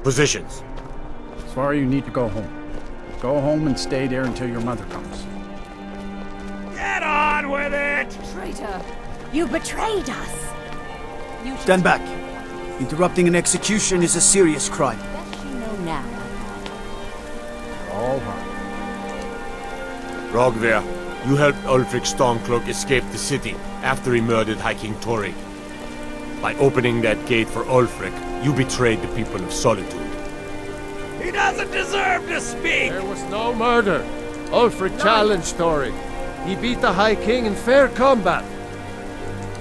Positions. Sorry, you need to go home. Go home and stay there until your mother comes. Get on with it! Traitor! You betrayed us! You Stand back. Interrupting an execution is a serious crime. Best you know now. All right. Rogver, you helped Ulfric Stormcloak escape the city after he murdered High King Torrig. By opening that gate for Ulfric, you betrayed the people of Solitude. He doesn't deserve to speak! There was no murder. Ulfric challenged Torrig. He beat the High King in fair combat.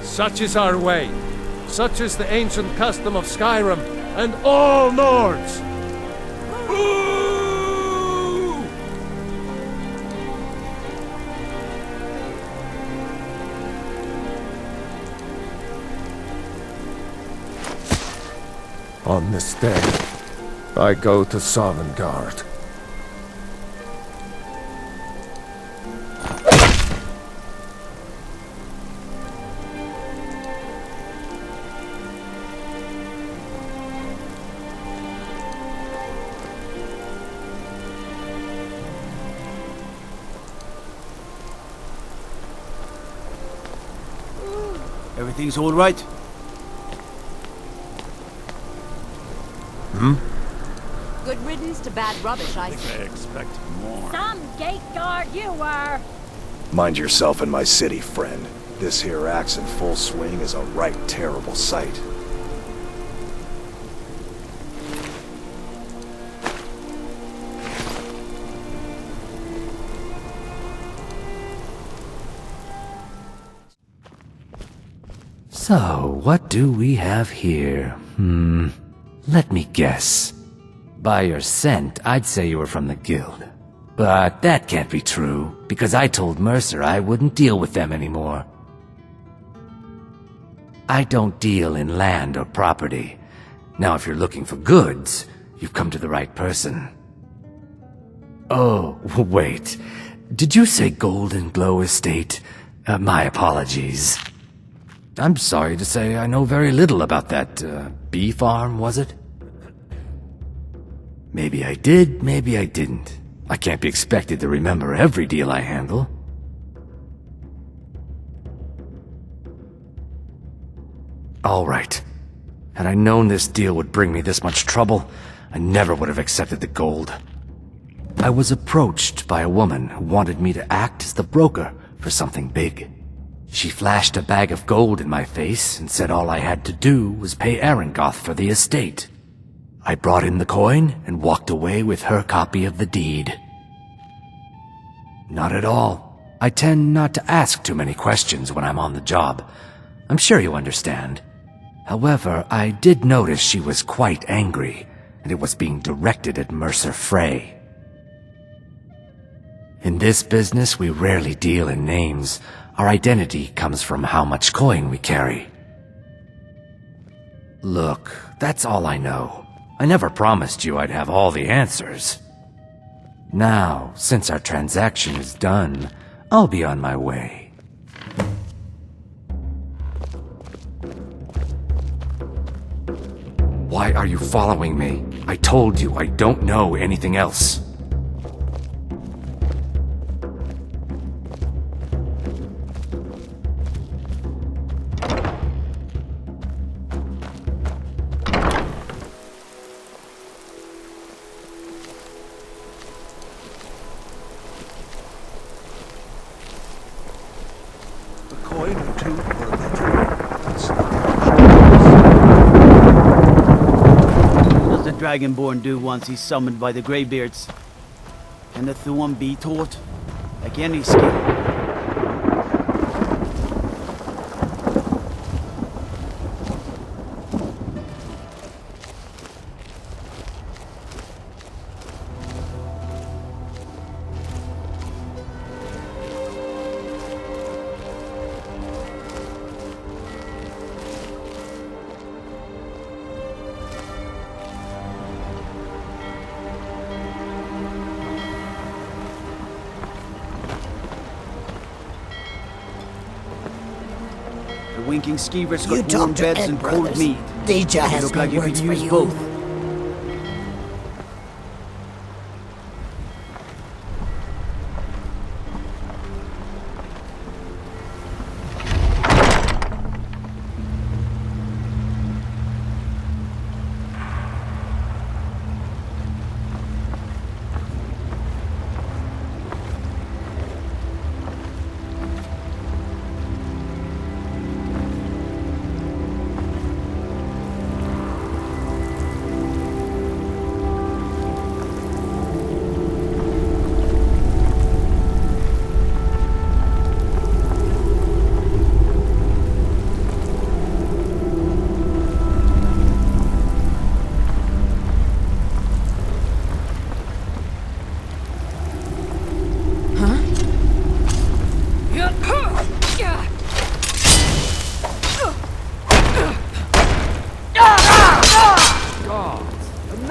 Such is our way. Such is the ancient custom of Skyrim and all Nords. Boo! On this day, I go to Soundcard. Everything's all right? Good riddance to bad rubbish, I I expect more. Some gate guard you were! Mind yourself in my city, friend. This here axe in full swing is a right terrible sight. So, what do we have here? Let me guess. By your scent, I'd say you were from the guild. But that can't be true, because I told Mercer I wouldn't deal with them anymore. I don't deal in land or property. Now, if you're looking for goods, you've come to the right person. Oh, wait. Did you say Golden Glow Estate? My apologies. I'm sorry to say I know very little about that, bee farm, was it? Maybe I did, maybe I didn't. I can't be expected to remember every deal I handle. All right. Had I known this deal would bring me this much trouble, I never would have accepted the gold. I was approached by a woman who wanted me to act as the broker for something big. She flashed a bag of gold in my face and said all I had to do was pay Arengoth for the estate. I brought in the coin and walked away with her copy of the deed. Not at all. I tend not to ask too many questions when I'm on the job. I'm sure you understand. However, I did notice she was quite angry, and it was being directed at Mercer Frey. In this business, we rarely deal in names. Our identity comes from how much coin we carry. Look, that's all I know. I never promised you I'd have all the answers. Now, since our transaction is done, I'll be on my way. Why are you following me? I told you I don't know anything else. Dragonborn do once he's summoned by the Greybeards? Can the Thorn be taught? Like any skill? Winking skeevers got warm beds and cold meat. Deja You has look no like you could words for use you. both.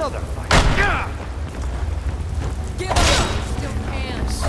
Another fight. Give up! Still hands.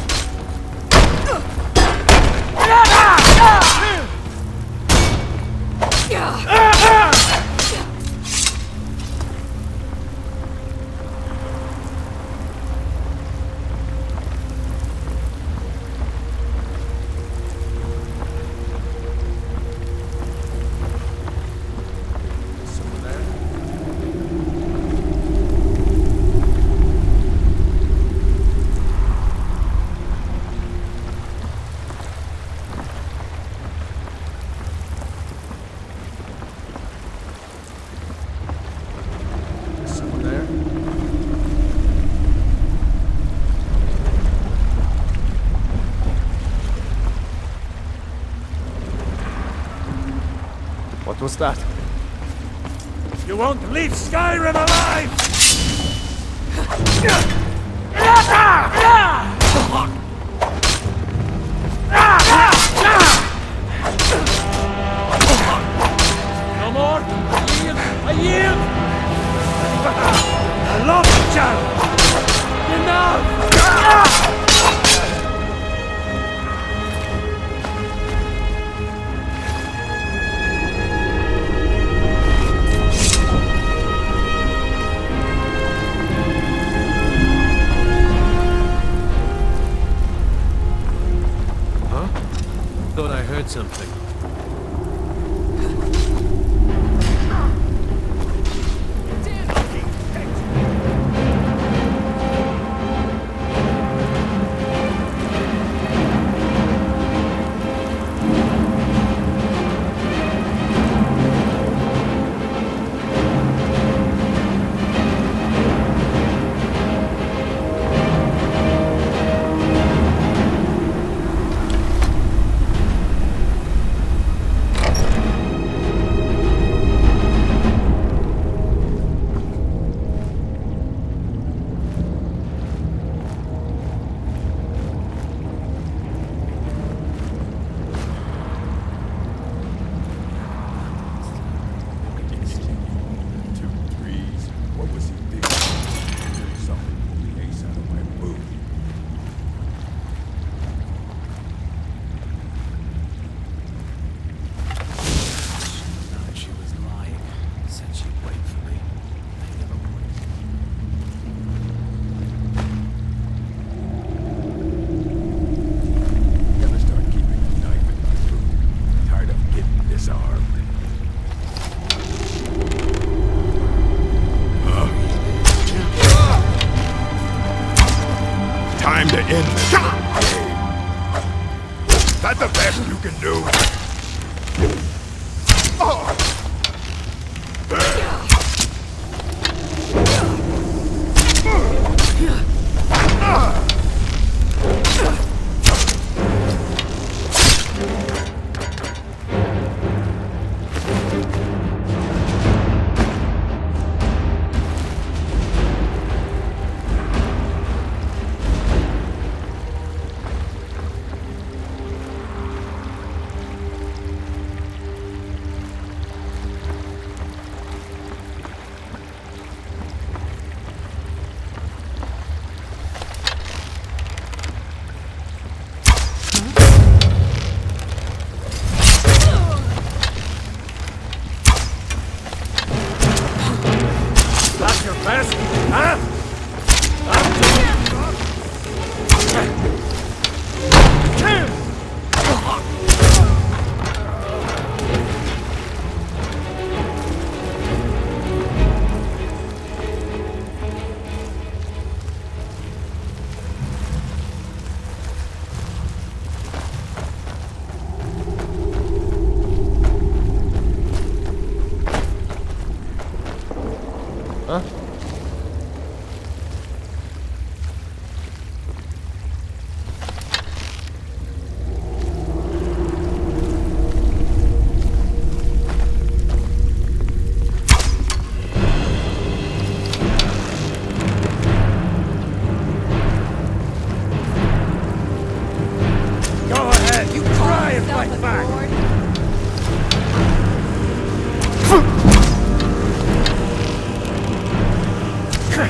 What was that? You won't leave Skyrim alive! No more! I yield! I love the challenge! Enough! Thought I heard something. Time to end this game. That's the best you can do.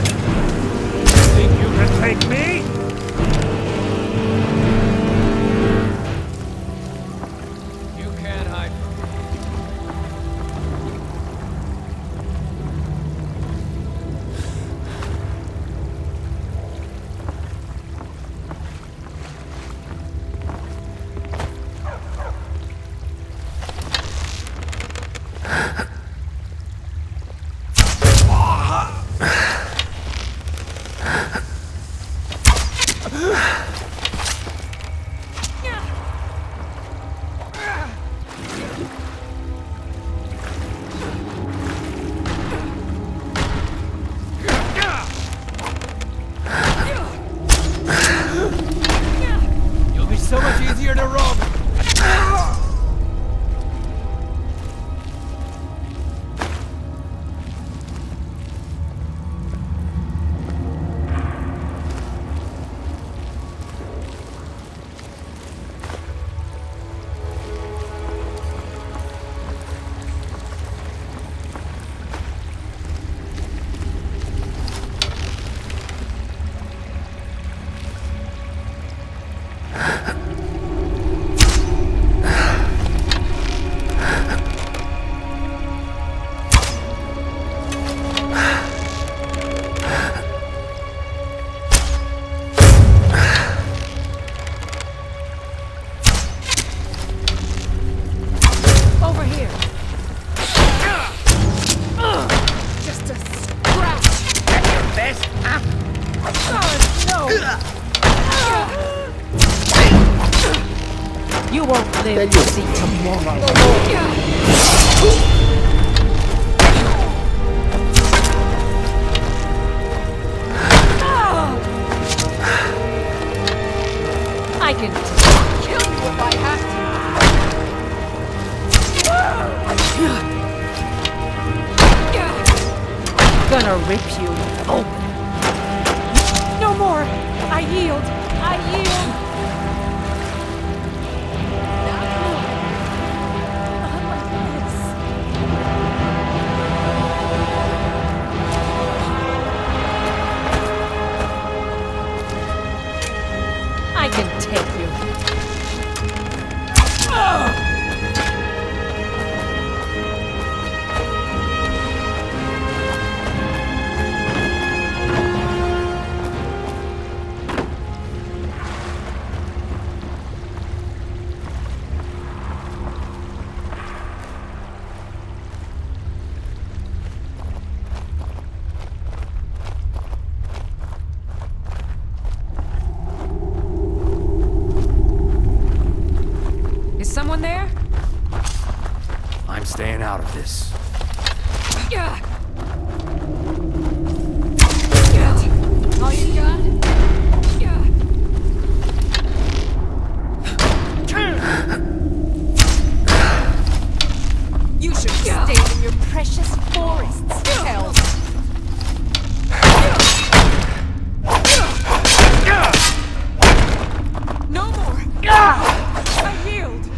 Think you can take me? You can't hide from me. You'll be so much easier to rob. Over here. Just a scratch. That's your best, huh? God, no. You won't live to see tomorrow. I can kill you if I have to. Gonna rip you open. No more. I yield. I yield. I can take you. Is someone there? I'm staying out of this. All you got? You should stay in your precious forests, elf. No more. I yield.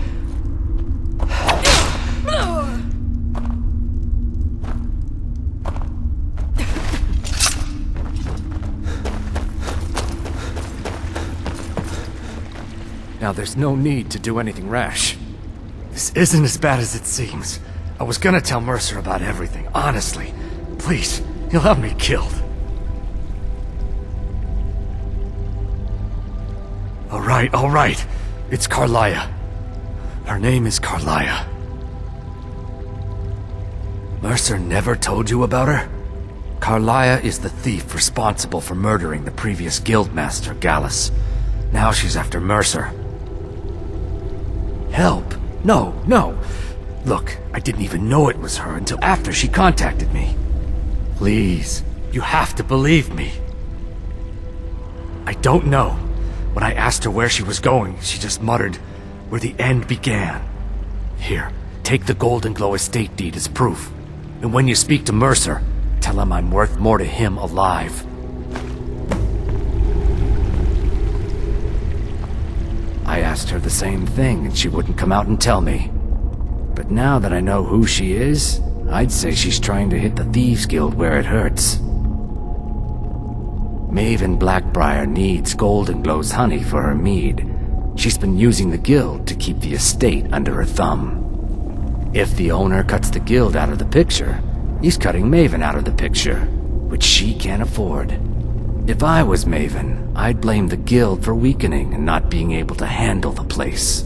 Now there's no need to do anything rash. This isn't as bad as it seems. I was gonna tell Mercer about everything, honestly. Please, he'll have me killed. All right. It's Karliah. Her name is Karliah. Mercer never told you about her? Karliah is the thief responsible for murdering the previous guildmaster, Gallus. Now she's after Mercer. Help? No. Look, I didn't even know it was her until after she contacted me. Please, you have to believe me. I don't know. When I asked her where she was going, she just muttered, "Where the end began." Here, take the Golden Glow estate deed as proof. And when you speak to Mercer, tell him I'm worth more to him alive. I asked her the same thing, and she wouldn't come out and tell me. But now that I know who she is, I'd say she's trying to hit the Thieves Guild where it hurts. Maven Blackbriar needs Golden Glow's honey for her mead. She's been using the guild to keep the estate under her thumb. If the owner cuts the guild out of the picture, he's cutting Maven out of the picture, which she can't afford. If I was Maven, I'd blame the guild for weakening and not being able to handle the place.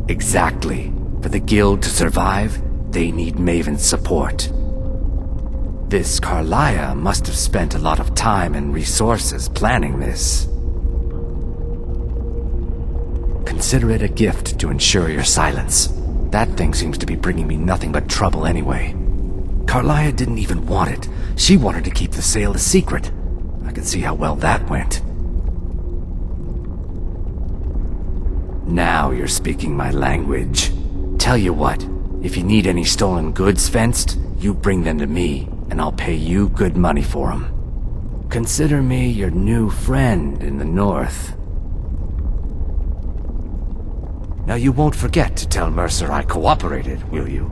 Exactly. For the guild to survive, they need Maven's support. This Karliah must have spent a lot of time and resources planning this. Consider it a gift to ensure your silence. That thing seems to be bringing me nothing but trouble anyway. Karliah didn't even want it. She wanted to keep the sale a secret. I can see how well that went. Now you're speaking my language. Tell you what, if you need any stolen goods fenced, you bring them to me, and I'll pay you good money for them. Consider me your new friend in the north. Now you won't forget to tell Mercer I cooperated, will you?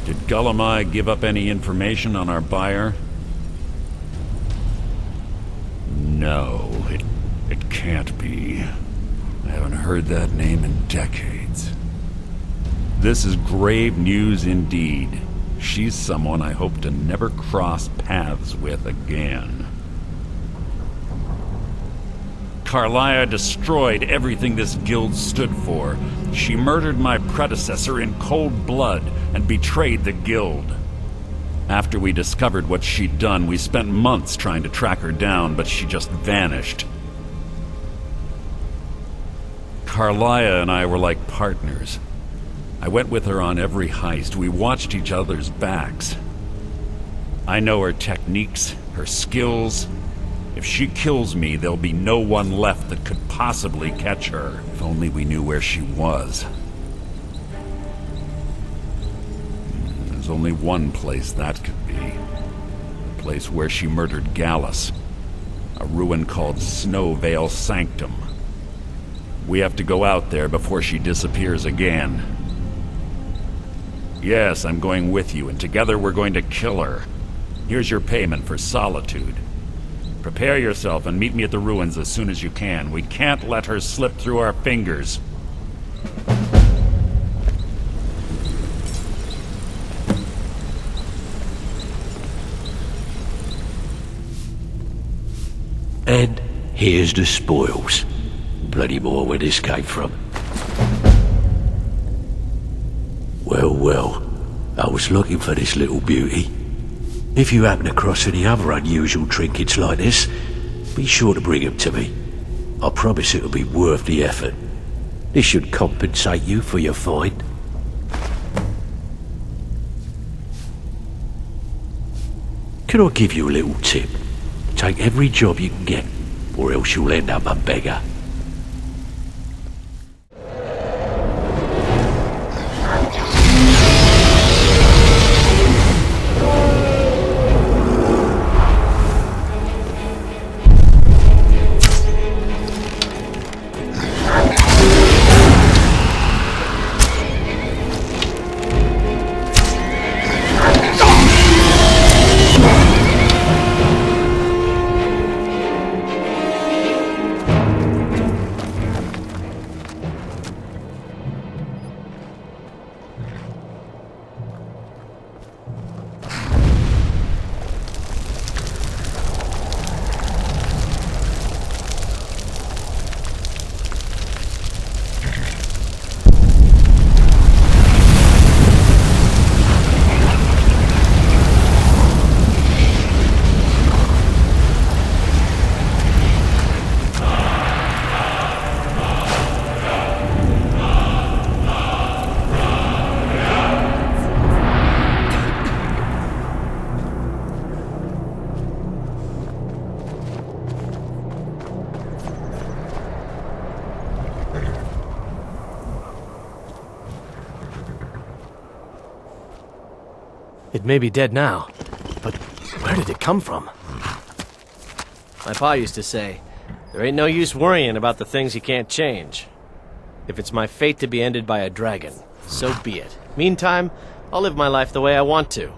Did Gullamai give up any information on our buyer? No, it can't be. I haven't heard that name in decades. This is grave news indeed. She's someone I hope to never cross paths with again. Karliah destroyed everything this guild stood for. She murdered my predecessor in cold blood and betrayed the guild. After we discovered what she'd done, we spent months trying to track her down, but she just vanished. Karliah and I were like partners. I went with her on every heist. We watched each other's backs. I know her techniques, her skills. If she kills me, there'll be no one left that could possibly catch her. If only we knew where she was. There's only one place that could be. The place where she murdered Gallus. A ruin called Snowvale Sanctum. We have to go out there before she disappears again. Yes, I'm going with you, and together we're going to kill her. Here's your payment for Solitude. Prepare yourself and meet me at the ruins as soon as you can. We can't let her slip through our fingers. And here's the spoils. Bloody more where this came from. Well, I was looking for this little beauty. If you happen across any other unusual trinkets like this, be sure to bring them to me. I promise it'll be worth the effort. This should compensate you for your find. Can I give you a little tip? Take every job you can get, or else you'll end up a beggar. It may be dead now, but where did it come from? My pa used to say, there ain't no use worrying about the things you can't change. If it's my fate to be ended by a dragon, so be it. Meantime, I'll live my life the way I want to.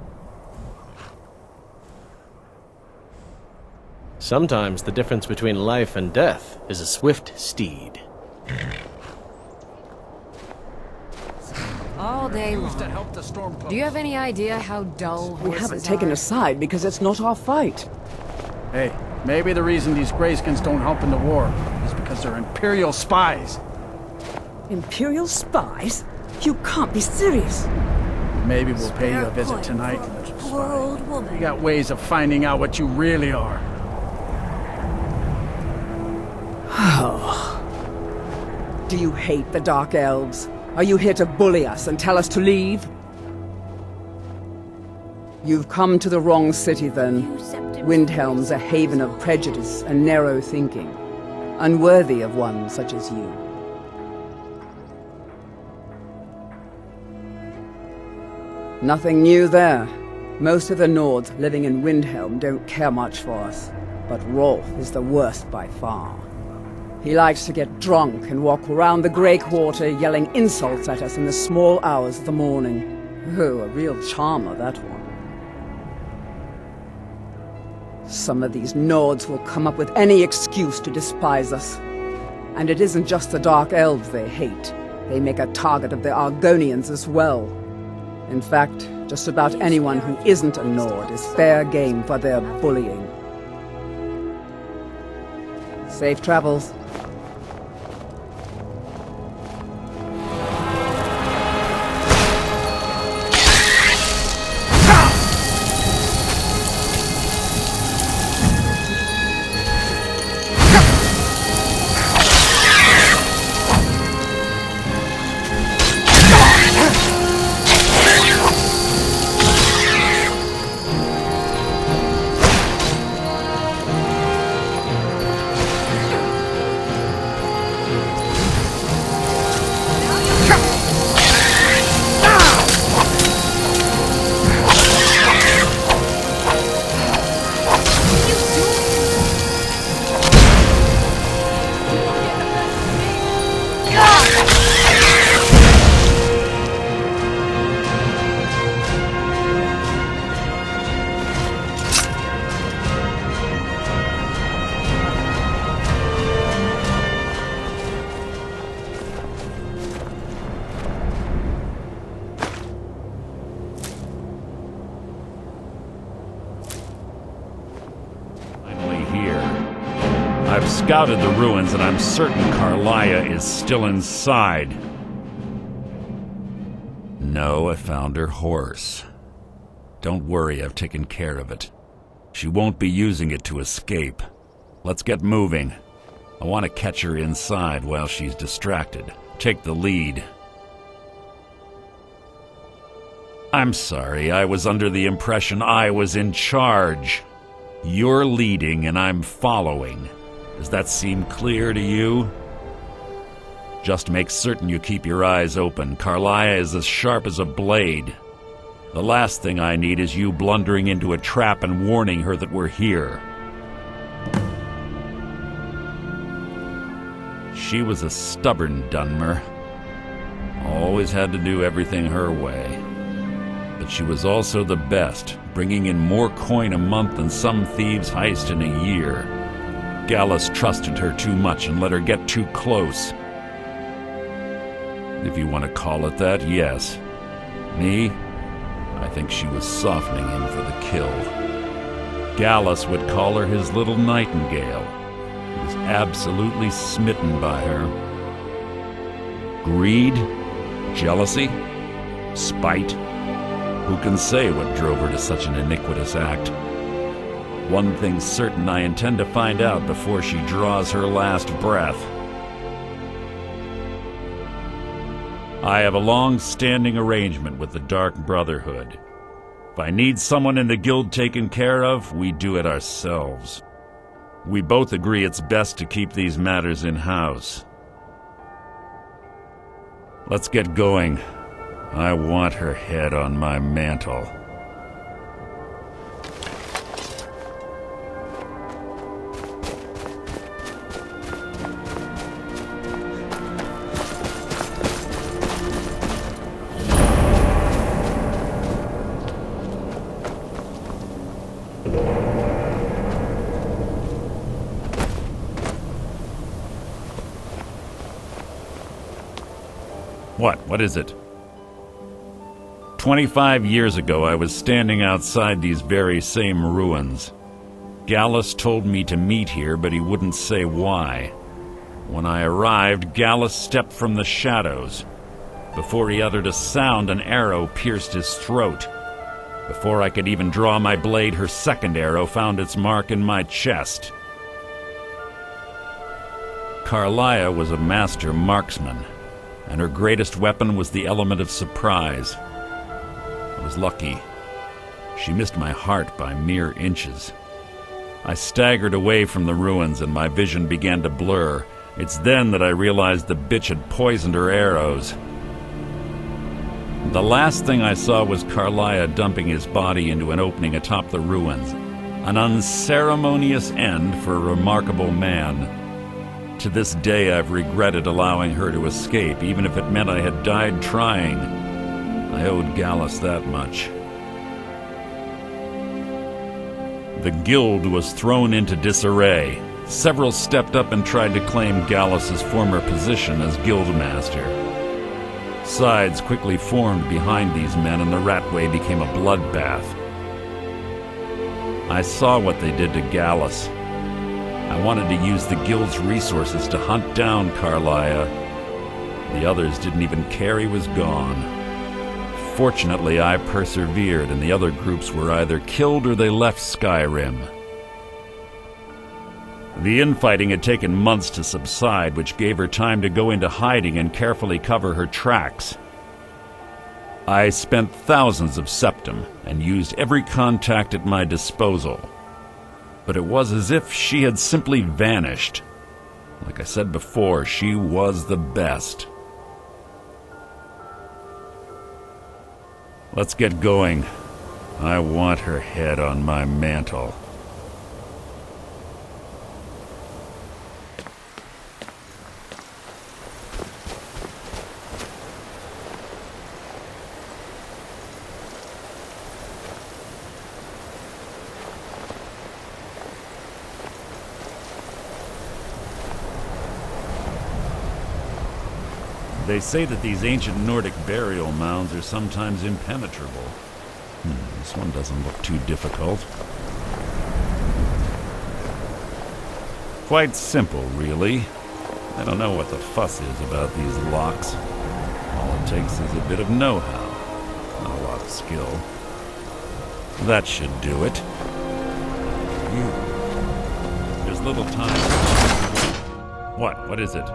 Sometimes the difference between life and death is a swift steed. All day long. To help the storm Do you have any idea how dull We horses haven't taken are? a side because it's not our fight. Hey, maybe the reason these Greyskins don't help in the war is because they're Imperial spies. Imperial spies? You can't be serious. Maybe we'll pay you a visit tonight, little Poor spy. old woman. We got ways of finding out what you really are. Do you hate the Dark Elves? Are you here to bully us and tell us to leave? You've come to the wrong city, then. Windhelm's a haven of prejudice and narrow thinking, unworthy of one such as you. Nothing new there. Most of the Nords living in Windhelm don't care much for us, but Rolf is the worst by far. He likes to get drunk and walk around the Grey Quarter yelling insults at us in the small hours of the morning. Oh, a real charmer, that one. Some of these Nords will come up with any excuse to despise us. And it isn't just the Dark Elves they hate. They make a target of the Argonians as well. In fact, just about anyone who isn't a Nord is fair game for their bullying. Safe travels. I've scouted the ruins and I'm certain Karliah is still inside. No, I found her horse. Don't worry, I've taken care of it. She won't be using it to escape. Let's get moving. I want to catch her inside while she's distracted. Take the lead. I'm sorry, I was under the impression I was in charge. You're leading and I'm following. Does that seem clear to you? Just make certain you keep your eyes open. Karliah is as sharp as a blade. The last thing I need is you blundering into a trap and warning her that we're here. She was a stubborn Dunmer. Always had to do everything her way. But she was also the best, bringing in more coin a month than some thieves heist in a year. Gallus trusted her too much and let her get too close. If you want to call it that, yes. Me? I think she was softening him for the kill. Gallus would call her his little nightingale. He was absolutely smitten by her. Greed? Jealousy? Spite? Who can say what drove her to such an iniquitous act? One thing's certain, I intend to find out before she draws her last breath. I have a long-standing arrangement with the Dark Brotherhood. If I need someone in the guild taken care of, we do it ourselves. We both agree it's best to keep these matters in-house. Let's get going. I want her head on my mantle. What? What is it? 25 years ago, I was standing outside these very same ruins. Gallus told me to meet here, but he wouldn't say why. When I arrived, Gallus stepped from the shadows. Before he uttered a sound, an arrow pierced his throat. Before I could even draw my blade, her second arrow found its mark in my chest. Karliah was a master marksman, and her greatest weapon was the element of surprise. I was lucky. She missed my heart by mere inches. I staggered away from the ruins and my vision began to blur. It's then that I realized the bitch had poisoned her arrows. The last thing I saw was Karliah dumping his body into an opening atop the ruins. An unceremonious end for a remarkable man. To this day I've regretted allowing her to escape, even if it meant I had died trying. I owed Gallus that much. The guild was thrown into disarray. Several stepped up and tried to claim Gallus's former position as guildmaster. Sides quickly formed behind these men and the Ratway became a bloodbath. I saw what they did to Gallus. I wanted to use the guild's resources to hunt down Karliah. The others didn't even care he was gone. Fortunately, I persevered, and the other groups were either killed or they left Skyrim. The infighting had taken months to subside, which gave her time to go into hiding and carefully cover her tracks. I spent thousands of septum and used every contact at my disposal. But it was as if she had simply vanished. Like I said before, she was the best. Let's get going. I want her head on my mantle. They say that these ancient Nordic burial mounds are sometimes impenetrable. This one doesn't look too difficult. Quite simple, really. I don't know what the fuss is about these locks. All it takes is a bit of know-how, not a lot of skill. That should do it. There's little time. What? What is it?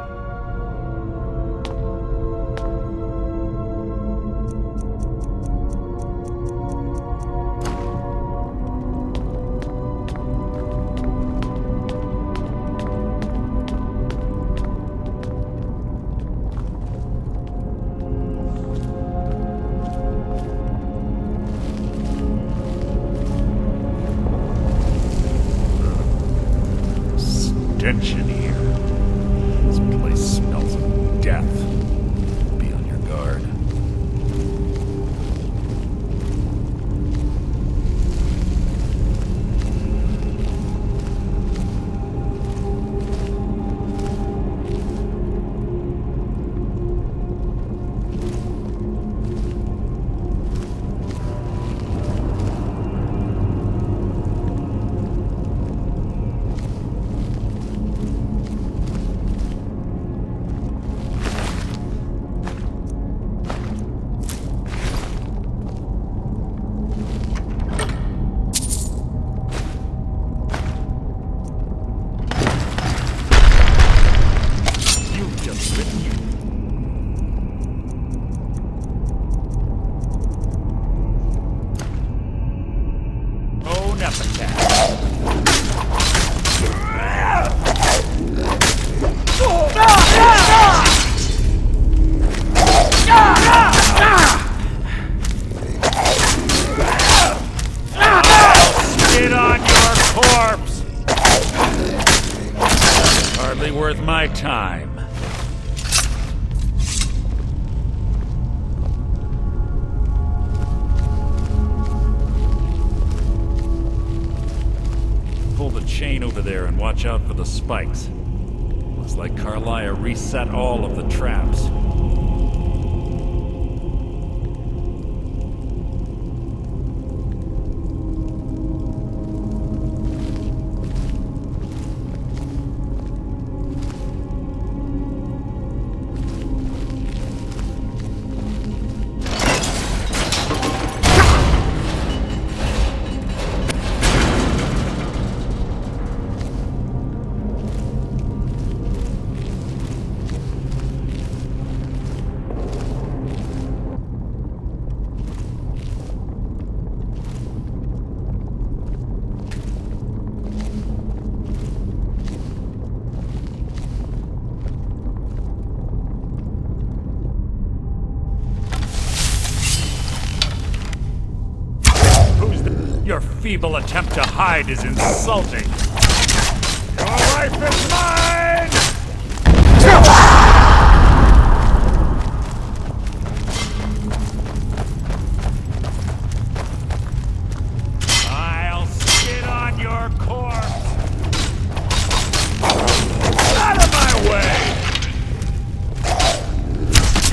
Tension here. This place smells of death. Be on your guard. Worth my time. Pull the chain over there and watch out for the spikes. Looks like Karliah reset all of the traps. Your feeble attempt to hide is insulting. Your life is mine! I'll spit on your corpse! Out of my way!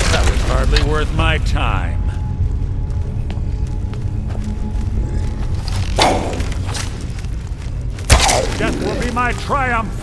That was hardly worth my time. Death will be my triumph!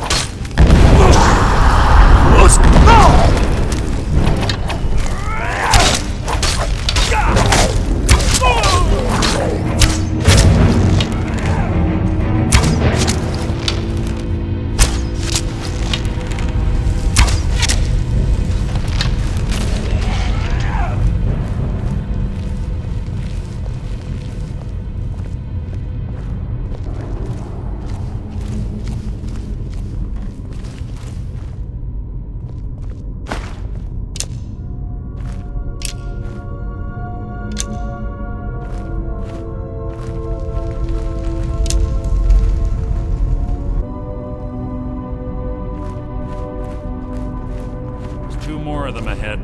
More of them ahead.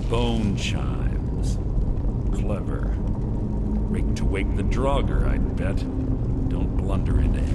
Bone chimes. Clever. Rigged to wake the Draugr, I'd bet. Don't blunder into any.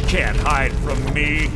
Can't hide from me.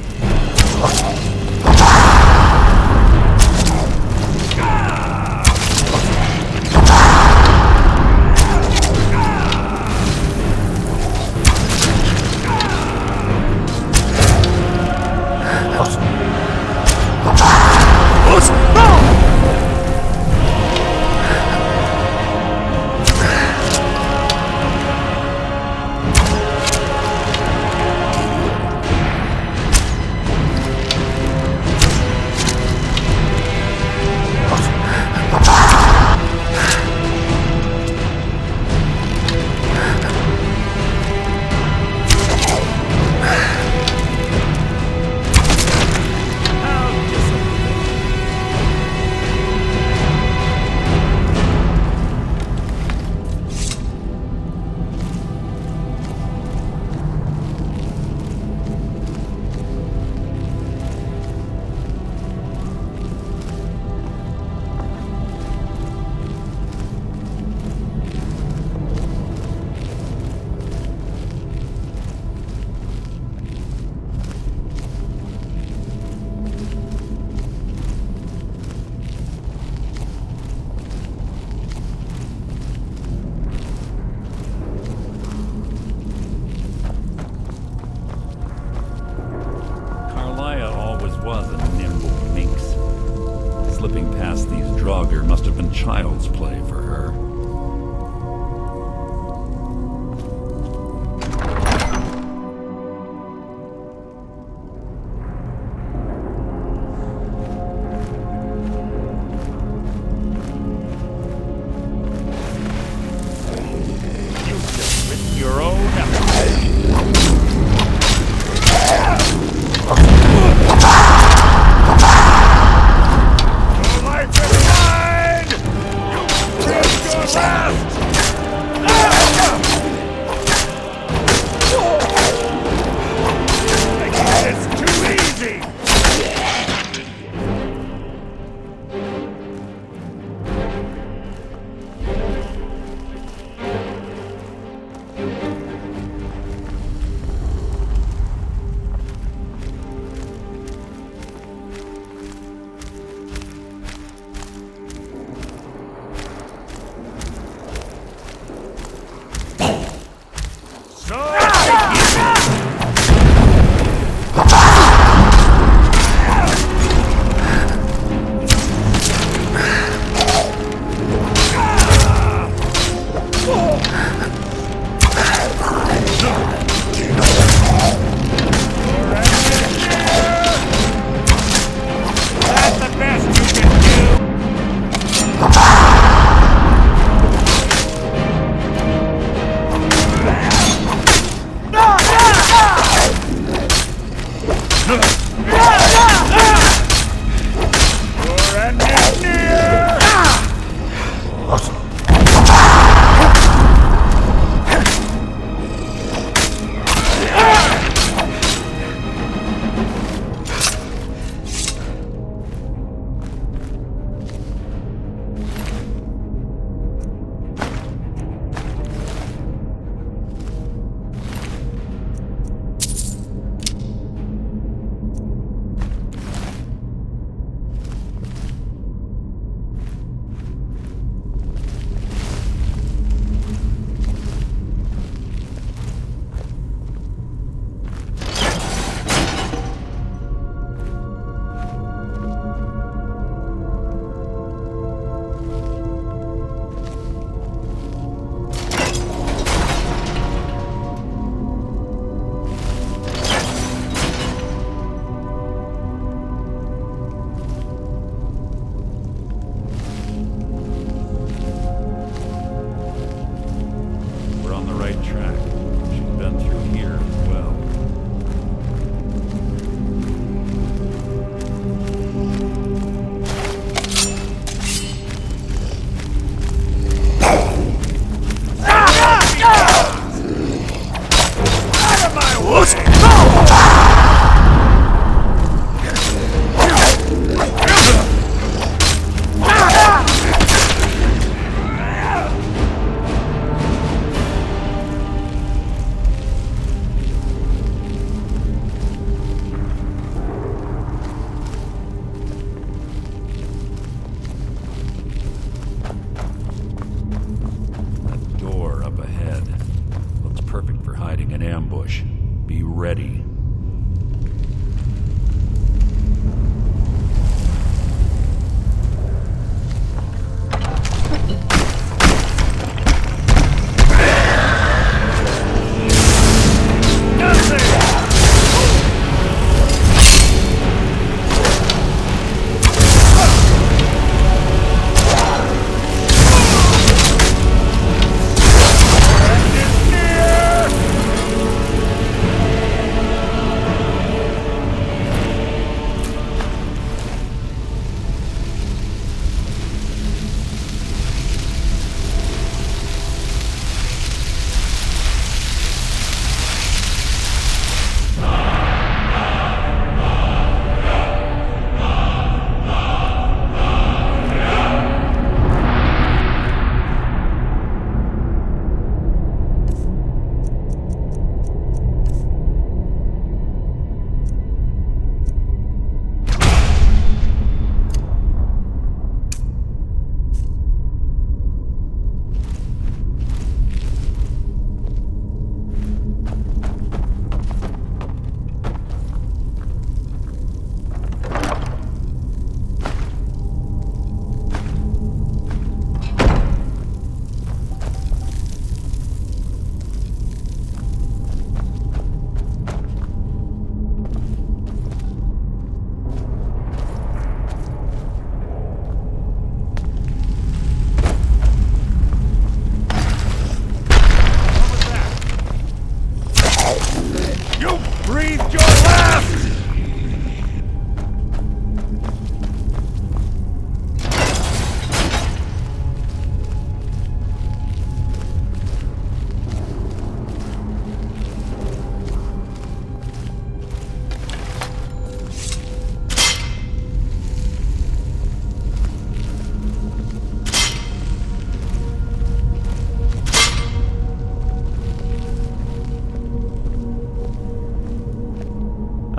Draugr must have been child's play for her.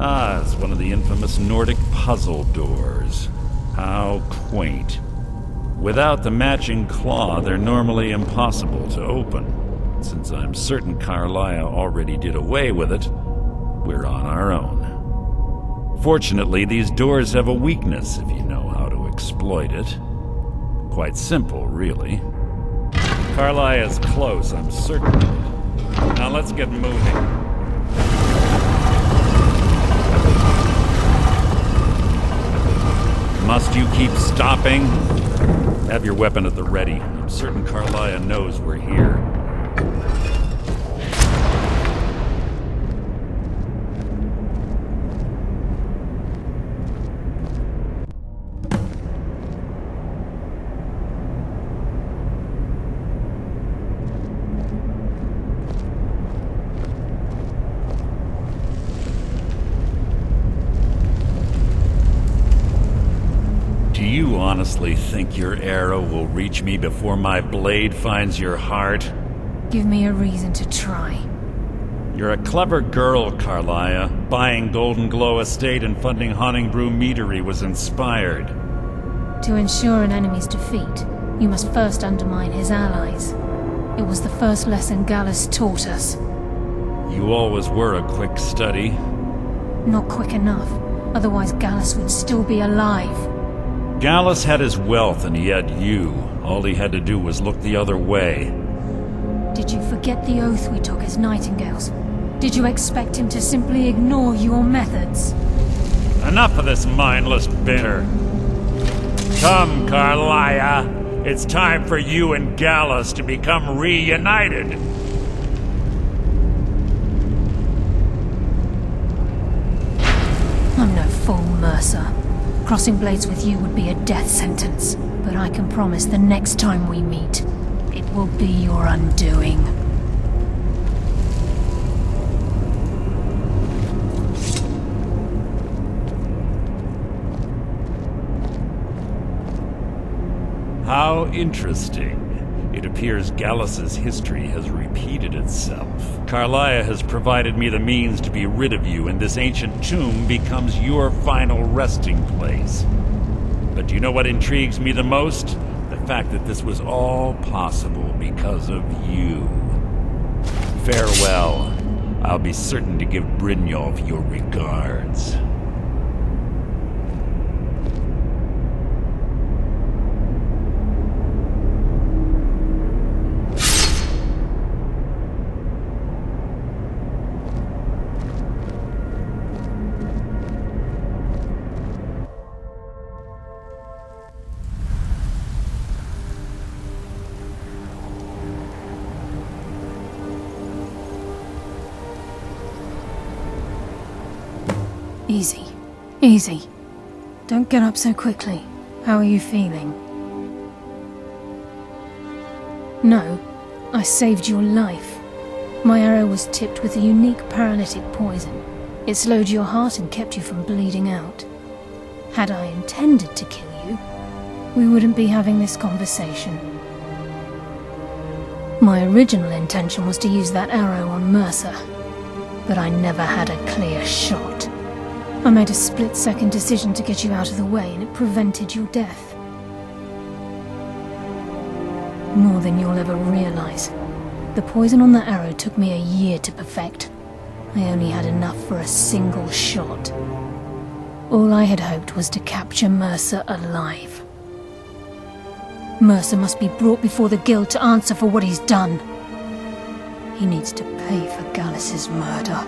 Ah, it's one of the infamous Nordic puzzle doors. How quaint. Without the matching claw, they're normally impossible to open. Since I'm certain Karliah already did away with it, we're on our own. Fortunately, these doors have a weakness if you know how to exploit it. Quite simple, really. Karliah is close, I'm certain of it. Now let's get moving. Must you keep stopping? Have your weapon at the ready. I'm certain Karliah knows we're here. Do you honestly think your arrow will reach me before my blade finds your heart? Give me a reason to try. You're a clever girl, Karliah. Buying Golden Glow Estate and funding Honningbrew Meadery was inspired. To ensure an enemy's defeat, you must first undermine his allies. It was the first lesson Gallus taught us. You always were a quick study. Not quick enough, otherwise Gallus would still be alive. Gallus had his wealth and he had you. All he had to do was look the other way. Did you forget the oath we took as Nightingales? Did you expect him to simply ignore your methods? Enough of this mindless bitter. Come, Karliah. It's time for you and Gallus to become reunited. I'm no fool, Mercer. Crossing blades with you would be a death sentence, but I can promise the next time we meet, it will be your undoing. How interesting. It appears Gallus's history has repeated itself. Karliah has provided me the means to be rid of you, and this ancient tomb becomes your final resting place. But do you know what intrigues me the most? The fact that this was all possible because of you. Farewell. I'll be certain to give Brynjolf your regards. Easy. Easy. Don't get up so quickly. How are you feeling? No, I saved your life. My arrow was tipped with a unique paralytic poison. It slowed your heart and kept you from bleeding out. Had I intended to kill you, we wouldn't be having this conversation. My original intention was to use that arrow on Mercer, but I never had a clear shot. I made a split-second decision to get you out of the way, and it prevented your death. More than you'll ever realize. The poison on that arrow took me a year to perfect. I only had enough for a single shot. All I had hoped was to capture Mercer alive. Mercer must be brought before the Guild to answer for what he's done. He needs to pay for Gallus's murder.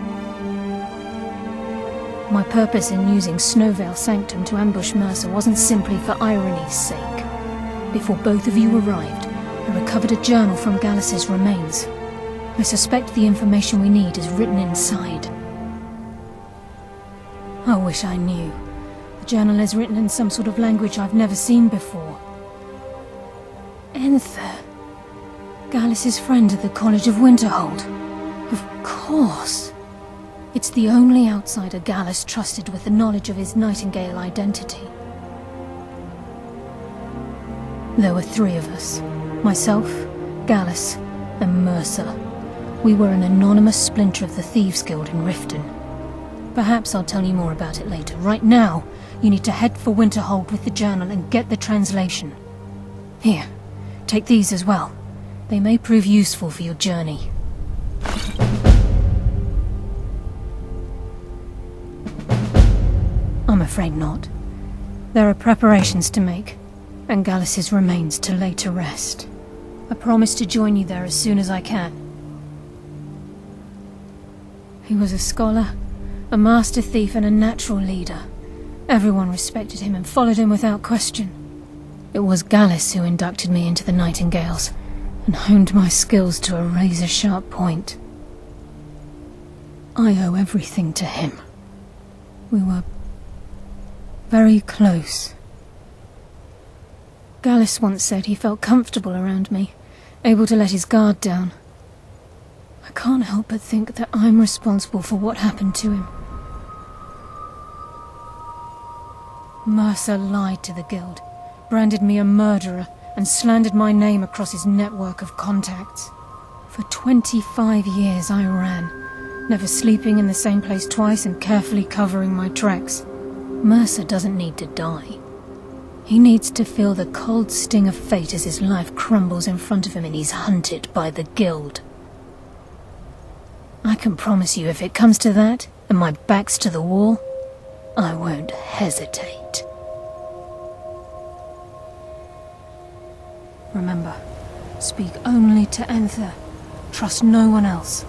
My purpose in using Snowveil Sanctum to ambush Mercer wasn't simply for irony's sake. Before both of you arrived, I recovered a journal from Gallus's remains. I suspect the information we need is written inside. I wish I knew. The journal is written in some sort of language I've never seen before. Enther. Gallus's friend at the College of Winterhold. Of course. It's the only outsider Gallus trusted with the knowledge of his Nightingale identity. There were three of us. Myself, Gallus, and Mercer. We were an anonymous splinter of the Thieves Guild in Riften. Perhaps I'll tell you more about it later. Right now, you need to head for Winterhold with the journal and get the translation. Here, take these as well. They may prove useful for your journey. I'm afraid not. There are preparations to make, and Gallus's remains to lay to rest. I promise to join you there as soon as I can. He was a scholar, a master thief, and a natural leader. Everyone respected him and followed him without question. It was Gallus who inducted me into the Nightingales, and honed my skills to a razor-sharp point. I owe everything to him. We were very close. Gallus once said he felt comfortable around me, able to let his guard down. I can't help but think that I'm responsible for what happened to him. Mercer lied to the Guild, branded me a murderer, and slandered my name across his network of contacts. For 25 years I ran, never sleeping in the same place twice and carefully covering my tracks. Mercer doesn't need to die. He needs to feel the cold sting of fate as his life crumbles in front of him and he's hunted by the Guild. I can promise you, if it comes to that, and my back's to the wall, I won't hesitate. Remember, speak only to Anther. Trust no one else.